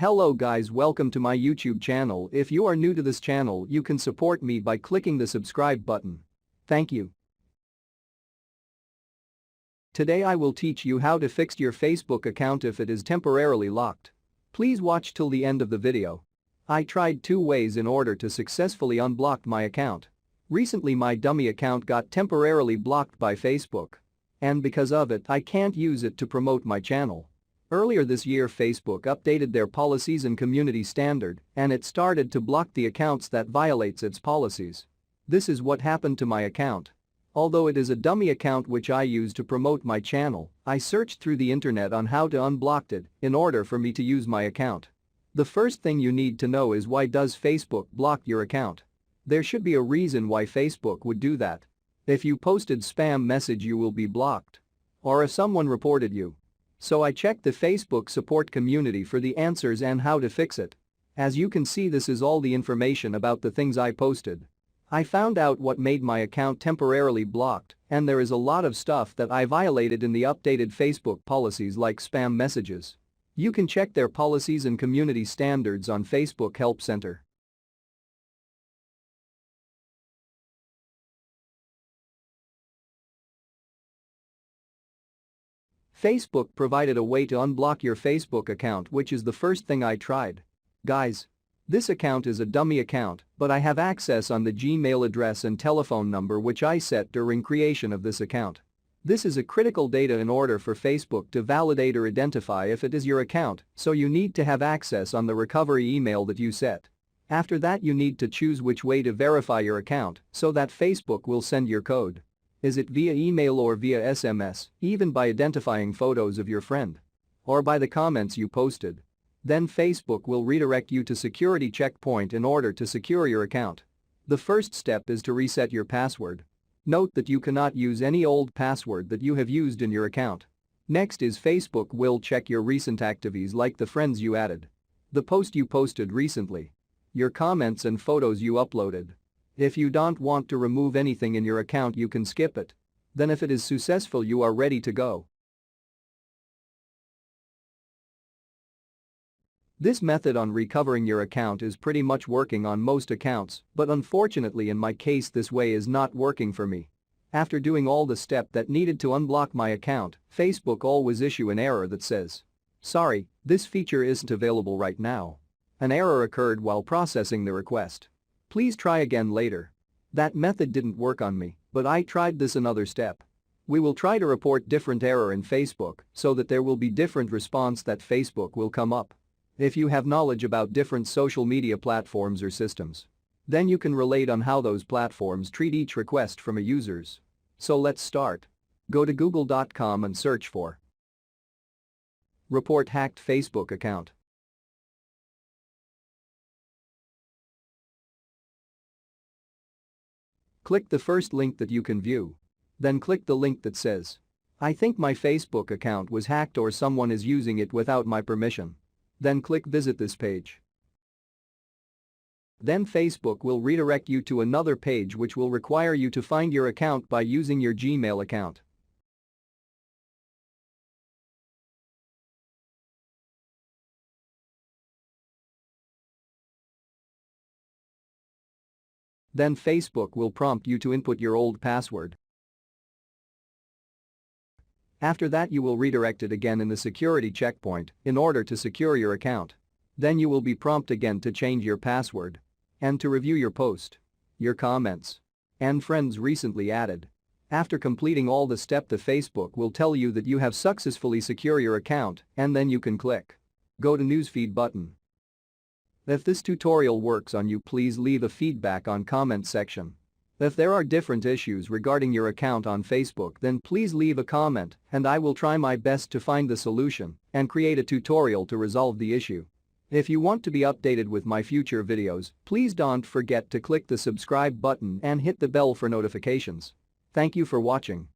Hello guys, welcome to my YouTube channel. If you are new to this channel, you can support me by clicking the subscribe button. Thank you. Today I will teach you how to fix your Facebook account if it is temporarily locked. Please watch till the end of the video. I tried 2 ways in order to successfully unblock my account. Recently my dummy account got temporarily blocked by Facebook. And because of it I can't use it to promote my channel. Earlier this year Facebook updated their policies and community standard and it started to block the accounts that violates its policies. This is what happened to my account. Although it is a dummy account which I use to promote my channel, I searched through the internet on how to unblock it in order for me to use my account. The first thing you need to know is why does Facebook block your account? There should be a reason why Facebook would do that. If you posted spam message you will be blocked. Or if someone reported you. So I checked the Facebook support community for the answers and how to fix it. As you can see, this is all the information about the things I posted. I found out what made my account temporarily blocked, and there is a lot of stuff that I violated in the updated Facebook policies like spam messages. You can check their policies and community standards on Facebook Help Center. Facebook provided a way to unblock your Facebook account, which is the first thing I tried. Guys, this account is a dummy account, but I have access on the Gmail address and telephone number which I set during creation of this account. This is a critical data in order for Facebook to validate or identify if it is your account, so you need to have access on the recovery email that you set. After that you need to choose which way to verify your account so that Facebook will send your code. Is it via email or via SMS, even by identifying photos of your friend? Or by the comments you posted? Then Facebook will redirect you to security checkpoint in order to secure your account. The first step is to reset your password. Note that you cannot use any old password that you have used in your account. Next is Facebook will check your recent activities like the friends you added, the post you posted recently, your comments and photos you uploaded. If you don't want to remove anything in your account you can skip it. Then if it is successful you are ready to go. This method on recovering your account is pretty much working on most accounts, but unfortunately in my case this way is not working for me. After doing all the steps that needed to unblock my account, Facebook always issue an error that says, "Sorry, this feature isn't available right now." An error occurred while processing the request. Please try again later. That method didn't work on me, but I tried this another step. We will try to report different error in Facebook so that there will be different response that Facebook will come up. If you have knowledge about different social media platforms or systems, then you can relate on how those platforms treat each request from a users. So let's start. Go to google.com and search for report hacked Facebook account. Click the first link that you can view. Then click the link that says, "I think my Facebook account was hacked or someone is using it without my permission." Then click visit this page. Then Facebook will redirect you to another page which will require you to find your account by using your Gmail account. Then Facebook will prompt you to input your old password. After that you will redirect it again in the security checkpoint in order to secure your account. Then you will be prompted again to change your password and to review your post, your comments, and friends recently added. After completing all the steps the Facebook will tell you that you have successfully secured your account and then you can click Go to Newsfeed button. If this tutorial works on you, please leave a feedback on comment section. If there are different issues regarding your account on Facebook then please leave a comment and I will try my best to find the solution and create a tutorial to resolve the issue. If you want to be updated with my future videos, please don't forget to click the subscribe button and hit the bell for notifications. Thank you for watching.